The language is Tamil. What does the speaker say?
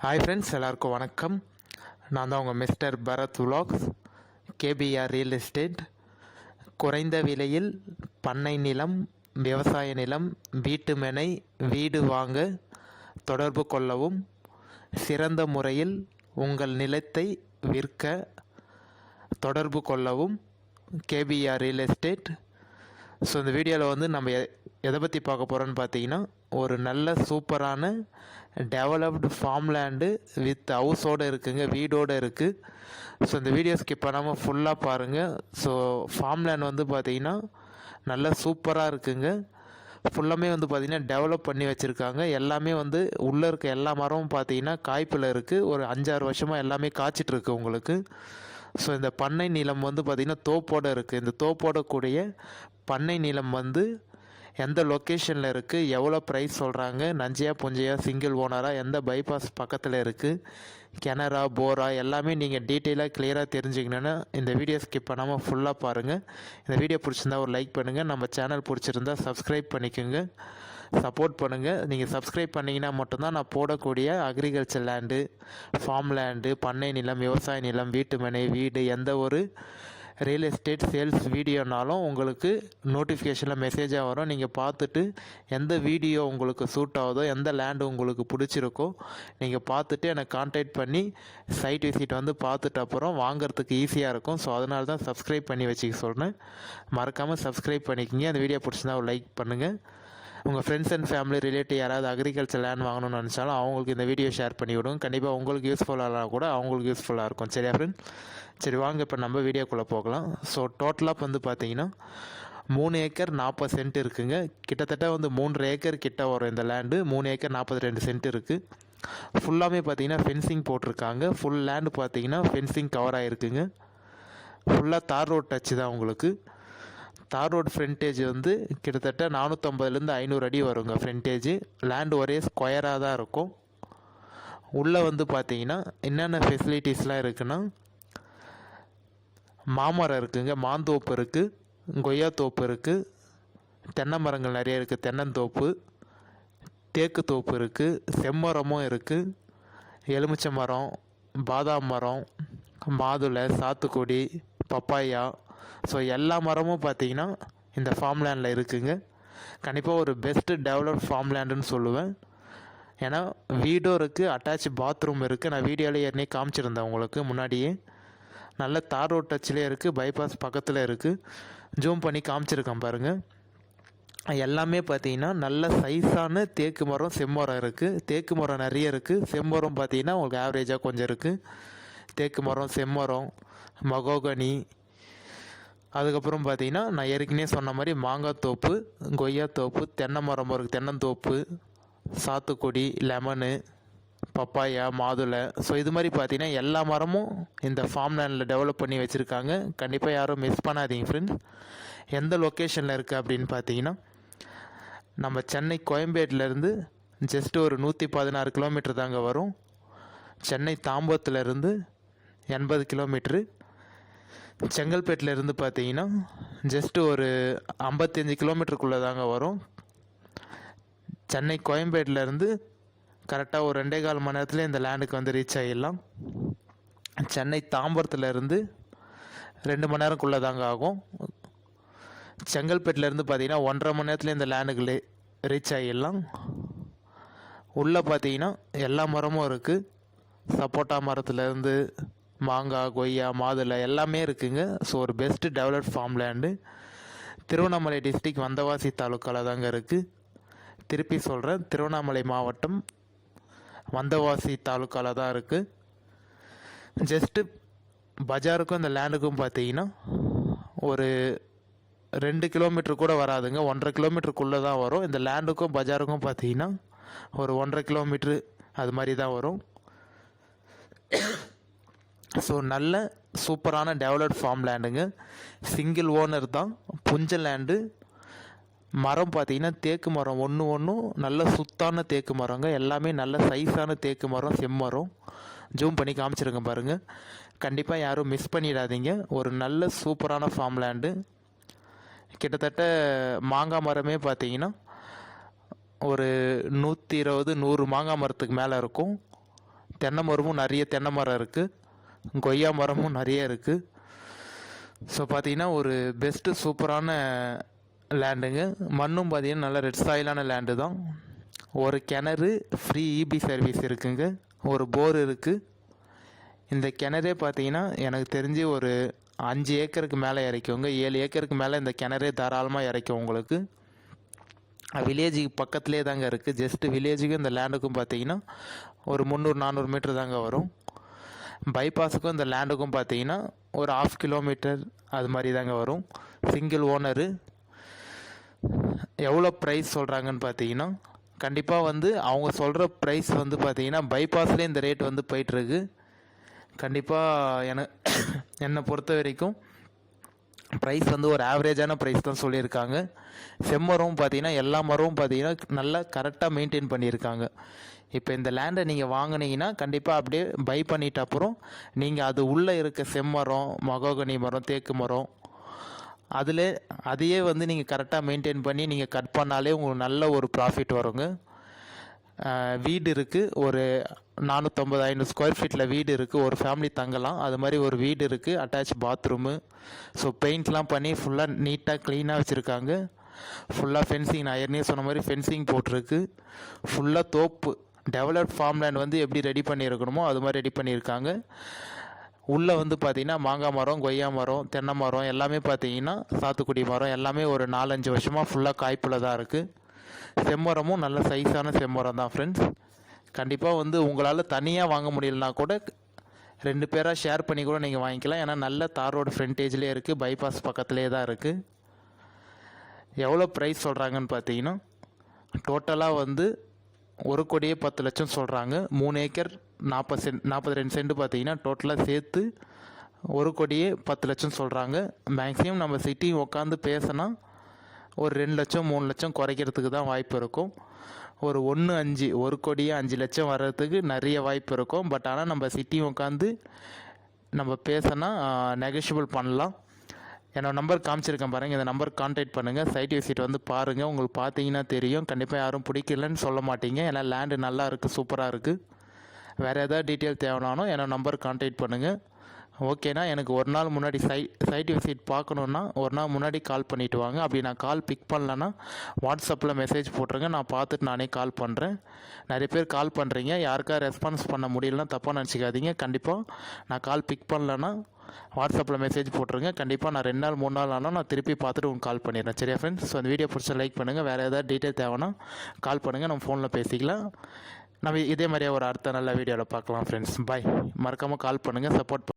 ஹாய் ஃப்ரெண்ட்ஸ், எல்லாருக்கும் வணக்கம். நான் தான் உங்கள் மிஸ்டர் பரத் விலாக்ஸ். KPR real estate. குறைந்த விலையில் பண்ணை நிலம், விவசாய நிலம், வீட்டு மனை, வீடு வாங்க தொடர்பு கொள்ளவும். சிறந்த முறையில் உங்கள் நிலத்தை விற்க தொடர்பு கொள்ளவும். KPR real estate. ஸோ இந்த வீடியோவில் நம்ம எதை பற்றி பார்க்க போகிறோன்னு பார்த்தீங்கன்னா, ஒரு நல்ல சூப்பரான டெவலப்டு ஃபார்ம் லேண்டு வித் ஹவுஸோடு இருக்குங்க, வீடோடு இருக்குது. ஸோ இந்த வீடியோ ஸ்கிப் பண்ணாமல் ஃபுல்லாக பாருங்கள். ஸோ ஃபார்ம் லேண்ட் பார்த்தீங்கன்னா நல்லா சூப்பராக இருக்குங்க. ஃபுல்லாமே பார்த்திங்கன்னா டெவலப் பண்ணி வச்சுருக்காங்க. எல்லாமே உள்ளே இருக்க எல்லா மரமும் பார்த்தீங்கன்னா காய்ப்பில் இருக்குது. ஒரு 5-6 வருஷமாக எல்லாமே காய்ச்சிட்ருக்கு உங்களுக்கு. ஸோ இந்த பண்ணை நிலம் பார்த்திங்கன்னா தோப்போடு இருக்குது. இந்த தோப்போட கூடிய பண்ணை நிலம் எந்த லொக்கேஷனில் இருக்குது, எவ்வளோ ப்ரைஸ் சொல்கிறாங்க, நஞ்சையா புஞ்சையா, சிங்கிள் ஓனராக, எந்த பைபாஸ் பக்கத்தில் இருக்குது, கிணறா போரா, எல்லாமே நீங்கள் டீட்டெயிலாக கிளியராக தெரிஞ்சுக்கணுன்னா இந்த வீடியோ ஸ்கிப் பண்ணாமல் ஃபுல்லாக பாருங்கள். இந்த வீடியோ பிடிச்சிருந்தா ஒரு லைக் பண்ணுங்கள். நம்ம சேனல் பிடிச்சிருந்தா சப்ஸ்கிரைப் பண்ணிக்கோங்க, சப்போர்ட் பண்ணுங்கள். நீங்கள் சப்ஸ்கிரைப் பண்ணிங்கன்னா மட்டும்தான் நான் போடக்கூடிய அக்ரிகல்ச்சர் லேண்டு, ஃபார்ம் லேண்டு, பண்ணை நிலம், விவசாய நிலம், வீட்டு மனை, வீடு, எந்த ஒரு ரியல் எஸ்டேட் சேல்ஸ் வீடியோனாலும் உங்களுக்கு நோட்டிஃபிகேஷனில் மெசேஜாக வரும். நீங்கள் பார்த்துட்டு எந்த வீடியோ உங்களுக்கு சூட் ஆகுதோ, எந்த லேண்டு உங்களுக்கு பிடிச்சிருக்கோ நீங்கள் பார்த்துட்டு எனக்கு கான்டாக்ட் பண்ணி சைட் விசிட் பார்த்துட்டு அப்புறம் வாங்கிறதுக்கு ஈஸியாக இருக்கும். ஸோ அதனால தான் சப்ஸ்கிரைப் பண்ணி வச்சுக்க சொல்கிறேன். மறக்காமல் சப்ஸ்கிரைப் பண்ணிக்கிங்க. அந்த வீடியோ பிடிச்சிருந்தா ஒரு லைக் பண்ணுங்கள். உங்கள் ஃப்ரெண்ட்ஸ் அண்ட் ஃபேமிலி ரிலேட்டிவ் யாராவது அக்ரிகல்ச்சர் லேண்ட் வாங்கணும்னு நினச்சாலும் அவங்களுக்கு இந்த வீடியோ ஷேர் பண்ணி விடுங்க. கண்டிப்பாக உங்களுக்கு யூஸ்ஃபுல்லாக கூட அவங்களுக்கு யூஸ்ஃபுல்லாக இருக்கும். சரியா ஃப்ரெண்ட்? சரி, வாங்க இப்போ நம்ம வீடியோக்குள்ளே போகலாம். ஸோ டோட்டலாக பார்த்தீங்கன்னா 3 ஏக்கர் 40 சென்ட் இருக்குங்க. கிட்டத்தட்ட 3.5 ஏக்கர் கிட்ட வரும் இந்த லேண்டு. 3 ஏக்கர் 42 சென்ட் இருக்குது. ஃபுல்லாமே பார்த்தீங்கன்னா ஃபென்சிங் போட்டிருக்காங்க. ஃபுல் லேண்டு பார்த்தீங்கன்னா ஃபென்சிங் கவர் ஆகிருக்குங்க. ஃபுல்லாக தார் ரோட் டச்சு தான் உங்களுக்கு. தார் ரோடு ஃப்ரண்டேஜ் கிட்டத்தட்ட 450லேருந்து 500 அடி வருங்க ஃப்ரண்டேஜ். லேண்டு ஒரே ஸ்கொயராக தான் இருக்கும். உள்ளே பார்த்தீங்கன்னா என்னென்ன ஃபெசிலிட்டிஸ்லாம் இருக்குன்னா, மாமரம் இருக்குங்க, மாந்தோப்பு இருக்குது, கொய்யா தோப்பு இருக்குது, தென்னை மரங்கள் நிறைய இருக்குது, தென்னந்தோப்பு, தேக்கு தோப்பு இருக்குது, செம்மரமும் இருக்குது, எலுமிச்சை மரம், பாதாம் மரம், மாதுளை, சாத்துக்குடி, பப்பாயா. ஸோ எல்லா மரமும் பார்த்தீங்கன்னா இந்த ஃபார்ம் லேண்டில் இருக்குங்க. கண்டிப்பாக ஒரு பெஸ்ட்டு டெவலப்ட் ஃபார்ம் லேண்டுன்னு சொல்லுவேன். ஏன்னா வீடும் இருக்குது, அட்டாச் பாத்ரூம் இருக்குது. நான் வீடியோவில் ஏற்கனவே காமிச்சிருந்தேன் உங்களுக்கு முன்னாடியே. நல்ல தார் ரோட் டச்சிலே இருக்குது, பைபாஸ் பக்கத்தில் இருக்குது. ஜூம் பண்ணி காமிச்சிருக்கேன் பாருங்கள். எல்லாமே பார்த்தீங்கன்னா நல்ல சைஸான தேக்கு மரம், செம்மரம் இருக்குது. தேக்கு மரம் நிறைய இருக்குது. செம்மரம் பார்த்தீங்கன்னா உங்களுக்கு ஆவரேஜாக கொஞ்சம் இருக்குது. தேக்கு மரம், செம்மரம், மகோகனி, அதுக்கப்புறம் பார்த்தீங்கன்னா நான் ஏற்கனவே சொன்ன மாதிரி மாங்காய் தோப்பு, கொய்யா தோப்பு, தென்னை மரம் இருக்குது, தென்னந்தோப்பு, சாத்துக்குடி, லெமனு, பப்பாயா, மாதுளை. ஸோ இது மாதிரி பார்த்தீங்கன்னா எல்லா மரமும் இந்த ஃபார்ம் லேண்டில் டெவலப் பண்ணி வச்சுருக்காங்க. கண்டிப்பாக யாரும் மிஸ் பண்ணாதீங்க ஃப்ரெண்ட்ஸ். எந்த லொக்கேஷனில் இருக்குது அப்படின்னு பார்த்தீங்கன்னா, நம்ம சென்னை கோயம்பேட்டிலேருந்து ஜஸ்ட்டு ஒரு 116 கிலோமீட்டர் தாங்க வரும். சென்னை தாம்பரத்துலேருந்து 80 கிலோமீட்ரு. செங்கல்பேட்டிலேருந்து பார்த்தீங்கன்னா ஜஸ்ட்டு ஒரு 55 கிலோமீட்டருக்குள்ளே தாங்க வரும். சென்னை கோயம்பேட்டிலேருந்து கரெக்டாக ஒரு 2.25 மணி நேரத்தில் இந்த லேண்டுக்கு ரீச் ஆகிடலாம். சென்னை தாம்பரத்துலேருந்து 2 மணி நேரக்குள்ளே தாங்க ஆகும். செங்கல்பேட்டிலேருந்து பார்த்தீங்கன்னா 1.5 மணி நேரத்தில் இந்த லேண்டுக்கு ரீச் ஆகிடலாம். உள்ளே பார்த்தீங்கன்னா எல்லா மரமும் இருக்குது. சப்போட்டா மரத்துலேருந்து மாங்காய், கொய்யா, மாதுளை எல்லாமே இருக்குங்க. ஸோ ஒரு best developed farm land. Tiruvannamalai district Vandavasi தாலுக்காவில் தாங்க இருக்குது. திருப்பி சொல்கிறேன், திருவண்ணாமலை மாவட்டம் வந்தவாசி தாலுக்காவில் தான் இருக்குது. ஜஸ்ட்டு பஜாருக்கும் இந்த லேண்டுக்கும் பார்த்தீங்கன்னா ஒரு 2 கிலோமீட்டர் கூட வராதுங்க. 1.5 கிலோமீட்டருக்குள்ளே தான் வரும். இந்த லேண்டுக்கும் பஜாருக்கும் பார்த்தீங்கன்னா ஒரு 1.5 கிலோமீட்ரு அது மாதிரி தான் வரும். ஸோ நல்ல சூப்பரான டெவலப்ட் ஃபார்ம் லேண்டுங்க. சிங்கிள் ஓனர் தான், புஞ்ச லேண்டு. மரம் பார்த்தீங்கன்னா தேக்கு மரம் ஒன்றும் நல்ல சுத்தான தேக்கு மரங்க. எல்லாமே நல்ல சைஸான தேக்கு மரம், செம்மரம். ஜூம் பண்ணி காமிச்சிருங்க பாருங்கள். கண்டிப்பாக யாரும் மிஸ் பண்ணிடாதீங்க. ஒரு நல்ல சூப்பரான ஃபார்ம் லேண்டு. கிட்டத்தட்ட மாங்காய் மரமே பார்த்தீங்கன்னா ஒரு 120-100 மாங்காய் மரத்துக்கு மேலே இருக்கும். தென்னை மரமும் நிறைய தென்னை மரம் இருக்குது, கொய்யா மரமும் நிறைய இருக்குது. ஸோ பார்த்தீங்கன்னா ஒரு பெஸ்ட்டு சூப்பரான லேண்டுங்க. மண்ணும் பார்த்தீங்கன்னா நல்ல ரெட் சாயிலான லேண்டு தான். ஒரு கிணறு, ஃப்ரீ இபி சர்வீஸ் இருக்குங்க, ஒரு போர் இருக்குது. இந்த கிணறே பார்த்தீங்கன்னா எனக்கு தெரிஞ்சு ஒரு 5 ஏக்கருக்கு மேலே இறைக்குங்க, 7 ஏக்கருக்கு மேலே இந்த கிணறே தாராளமாக இறைக்கும் உங்களுக்கு. வில்லேஜுக்கு பக்கத்துலேயே தாங்க இருக்குது. ஜஸ்ட்டு வில்லேஜுக்கும் இந்த லேண்டுக்கும் பார்த்தீங்கன்னா ஒரு 300-400 மீட்டர் தாங்க வரும். பைபாஸுக்கும் இந்த லேண்டுக்கும் பார்த்தீங்கன்னா ஒரு 1/2 கிலோமீட்டர் அது மாதிரி தாங்க வரும். Single owner. எவ்வளோ ப்ரைஸ் சொல்கிறாங்கன்னு பார்த்தீங்கன்னா கண்டிப்பாக வந்து அவங்க சொல்கிற ப்ரைஸ் வந்து பார்த்தீங்கன்னா பைபாஸ்லேயே இந்த ரேட் வந்து போயிட்டுருக்கு. கண்டிப்பாக என்னை பொறுத்த வரைக்கும் ப்ரைஸ் வந்து ஒரு ஆவரேஜான ப்ரைஸ் தான் சொல்லியிருக்காங்க. செம்மரம் பார்த்தீங்கன்னா எல்லா மரமும் பார்த்தீங்கன்னா நல்லா கரெக்டாக மெயின்டைன் பண்ணியிருக்காங்க. இப்போ இந்த லேண்டை நீங்கள் வாங்கினீங்கன்னா கண்டிப்பாக அப்படியே பை பண்ணிட்ட அப்புறம் நீங்கள் அது உள்ளே இருக்க செம்மரம், மகோகனி மரம், தேக்கு மரம் அதையே வந்து நீங்கள் கரெக்டாக மெயின்டைன் பண்ணி நீங்கள் கட் பண்ணாலே உங்களுக்கு நல்ல ஒரு ப்ராஃபிட் வருங்க. வீடு இருக்குது, ஒரு 450-500 ஸ்கொயர் ஃபீட்டில் வீடு இருக்குது, ஒரு ஃபேமிலி தங்கலாம். அது மாதிரி ஒரு வீடு இருக்குது, அட்டாச் பாத்ரூமு. ஸோ பெயிண்ட்லாம் பண்ணி ஃபுல்லாக நீட்டாக க்ளீனாக வச்சுருக்காங்க. ஃபுல்லாக ஃபென்சிங், நான் ஏற்கனவே சொன்ன மாதிரி ஃபென்சிங் போட்டிருக்கு. ஃபுல்லாக தோப்பு டெவலப் ஃபார்ம்லேண்ட் வந்து எப்படி ரெடி பண்ணியிருக்கணுமோ அது மாதிரி ரெடி பண்ணியிருக்காங்க. உள்ளே வந்து பார்த்திங்கன்னா மாங்காய் மரம், கொய்யா மரம், தென்னை மரம் எல்லாமே பார்த்தீங்கன்னா சாத்துக்குடி மரம் எல்லாமே ஒரு 4-5 வருஷமாக ஃபுல்லாக காய்ப்பில் தான் இருக்குது. செம்மரமும் நல்ல சைஸான செம்மரம் தான் ஃப்ரெண்ட்ஸ். கண்டிப்பாக வந்து உங்களால் தனியாக வாங்க முடியலனா கூட 2 பேராக ஷேர் பண்ணி கூட நீங்கள் வாங்கிக்கலாம். ஏன்னா நல்ல தார் ரோடு ஃப்ரண்டேஜ்லேயே இருக்குது, பைபாஸ் பக்கத்துலேயே தான் இருக்குது. எவ்வளோ ப்ரைஸ் சொல்கிறாங்கன்னு பார்த்தீங்கன்னா டோட்டலாக வந்து 1,10,00,000 சொல்கிறாங்க. 3 ஏக்கர் 42 சென்ட் பார்த்தீங்கன்னா டோட்டலாக சேர்த்து 1,10,00,000 சொல்கிறாங்க. மேக்ஸிமம் நம்ம சிட்டி உட்காந்து பேசினா ஒரு 2 லட்சம் 3 லட்சம் குறைக்கிறதுக்கு தான் வாய்ப்பு இருக்கும். ஒரு 1,05,00,000 வர்றதுக்கு நிறைய வாய்ப்பு இருக்கும். பட் ஆனால் நம்ம சிட்டி உட்காந்து நம்ம பேசினா நெகோஷியபிள் பண்ணலாம். என்னோடய நம்பர் காமிச்சிருக்கேன் பாருங்கள், இந்த நம்பருக்கு கான்டாக்ட் பண்ணுங்கள். சைட் விசிட் வந்து பாருங்கள், உங்களுக்கு பார்த்தீங்கன்னா தெரியும். கண்டிப்பாக யாரும் பிடிக்கலன்னு சொல்ல மாட்டீங்க. ஏன்னா லேண்டு நல்லா இருக்குது, சூப்பராக இருக்குது. வேறு ஏதாவது டீட்டெயில் தேவைனாலும் என்னோடய நம்பருக்கு கான்டாக்ட் பண்ணுங்கள். ஓகேண்ணா, எனக்கு ஒரு நாள் முன்னாடி சைட் விசிட் பார்க்கணுன்னா ஒரு நாள் முன்னாடி கால் பண்ணிவிட்டு வாங்க. அப்படி நான் கால் பிக் பண்ணலன்னா வாட்ஸ்அப்பில் மெசேஜ் போட்டுருங்க, நான் பார்த்துட்டு நானே கால் பண்ணுறேன். நிறைய பேர் கால் பண்ணுறீங்க, யாருக்கா ரெஸ்பான்ஸ் பண்ண முடியலன்னா தப்பாக நினச்சிக்காதீங்க. கண்டிப்பாக நான் கால் பிக் பண்ணலன்னா வாட்ஸ்அப்பில் மெசேஜ் போட்டுருங்க. கண்டிப்பாக நான் 2 நாள் 3 நாள் ஆனாலும் நான் திருப்பி பார்த்துட்டு உங்களுக்கு கால் பண்ணிடுறேன். சரியா ஃப்ரெண்ட்ஸ்? ஸோ அந்த வீடியோ பிடிச்சா லைக் பண்ணுங்கள். வேறு ஏதாவது டீட்டெயில் தேவைன்னா கால் பண்ணுங்கள், நம்ம ஃபோனில் பேசிக்கலாம். நம்ம இதே மாதிரியே ஒரு அடுத்த நல்ல வீடியோவில் பார்க்கலாம் ஃப்ரெண்ட்ஸ். பாய். மறக்காமல் கால் பண்ணுங்கள், சப்போர்ட்